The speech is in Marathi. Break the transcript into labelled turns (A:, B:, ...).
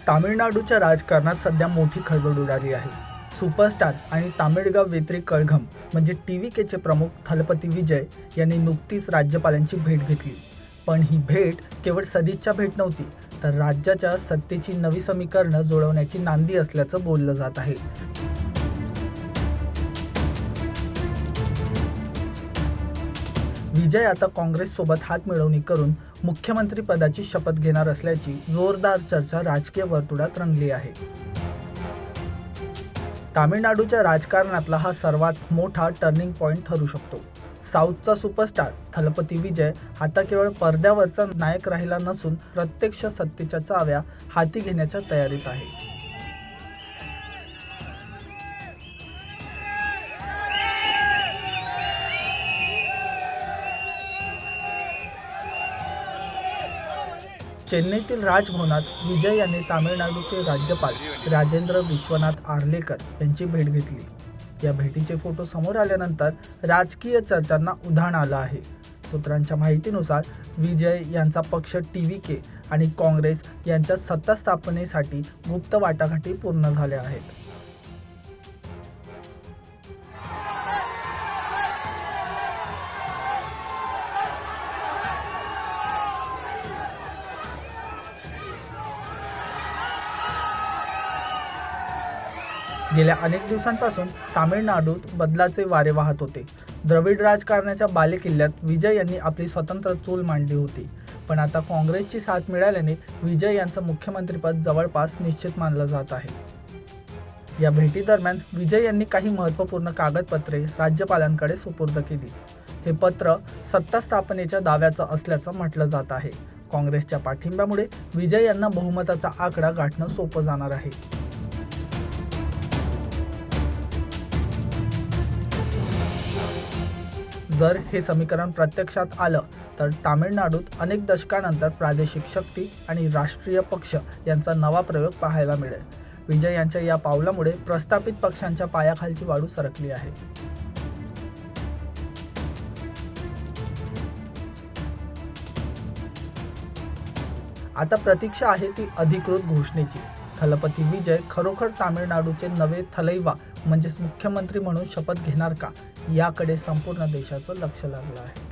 A: तामिळनाडूच्या राजकारणात सध्या मोठी खळबळ उडाली आहे. सुपरस्टार आणि तामिळगाव वेत्री कळघम म्हणजे TVKचे प्रमुख थलपती विजय यांनी नुकतीच राज्यपालांची भेट घेतली. पण ही भेट केवळ सदिच्छा भेट नव्हती, तर राज्याच्या सत्तेची नवी समीकरणं जुळवण्याची नांदी असल्याचं बोललं जात आहे. विजय आता काँग्रेससोबत हातमिळवणी करून मुख्यमंत्री पदाची शपथ घेणार असल्याची जोरदार चर्चा राजकीय वर्तुळात रंगली आहे. तामिळनाडूच्या राजकारणातला हा सर्वात मोठा टर्निंग पॉइंट ठरू शकतो. साऊथचा सुपरस्टार थलपती विजय आता केवळ पडद्यावरचा नायक राहिला नसून प्रत्यक्ष सत्तेच्या चाव्या हाती घेण्याच्या तयारीत आहे. चेन्नईतील राजभवनात विजय यांनी तामिळनाडूचे राज्यपाल राजेंद्र विश्वनाथ आर्लेकर यांची भेट घेतली. या भेटीचे फोटो समोर आल्यानंतर राजकीय चर्चांना उधाण आलं आहे. सूत्रांच्या माहितीनुसार विजय यांचा पक्ष TVK आणि काँग्रेस यांच्या सत्ता स्थापनेसाठी गुप्त वाटाघाटी पूर्ण झाल्या आहेत. गेल्या अनेक दिवसांपासून तामिळनाडूत बदलाचे वारे वाहत होते. द्रविड राजकारणाच्या बालेकिल्ल्यात विजय यांनी आपली स्वतंत्र चूल मांडली होती. पण आता काँग्रेसची साथ मिळाल्याने विजय यांचं मुख्यमंत्रीपद जवळपास निश्चित मानलं जात आहे. या भेटीदरम्यान विजय यांनी काही महत्त्वपूर्ण कागदपत्रे राज्यपालांकडे सुपूर्द केली. हे पत्र सत्ता स्थापनेच्या दाव्याचं असल्याचं म्हटलं जात आहे. काँग्रेसच्या पाठिंब्यामुळे विजय यांना बहुमताचा आकडा गाठणं सोपं जाणार आहे. जर हे समीकरण प्रत्यक्षात आलं तर तामिळनाडूत अनेक दशकांनंतर प्रादेशिक शक्ती आणि राष्ट्रीय पक्ष यांचा नवा प्रयोग पाहायला मिळेल. विजय यांच्या या पावलामुळे प्रस्थापित पक्षांच्या पायाखालची वाळू सरकली आहे. आता प्रतीक्षा आहे ती अधिकृत घोषणेची. थलपती विजय खरोखर तामिळनाडूचे नवे थलैवा म्हणजेच मुख्यमंत्री म्हणून शपथ घेणार का, याकडे संपूर्ण देशाचं लक्ष लागलं आहे.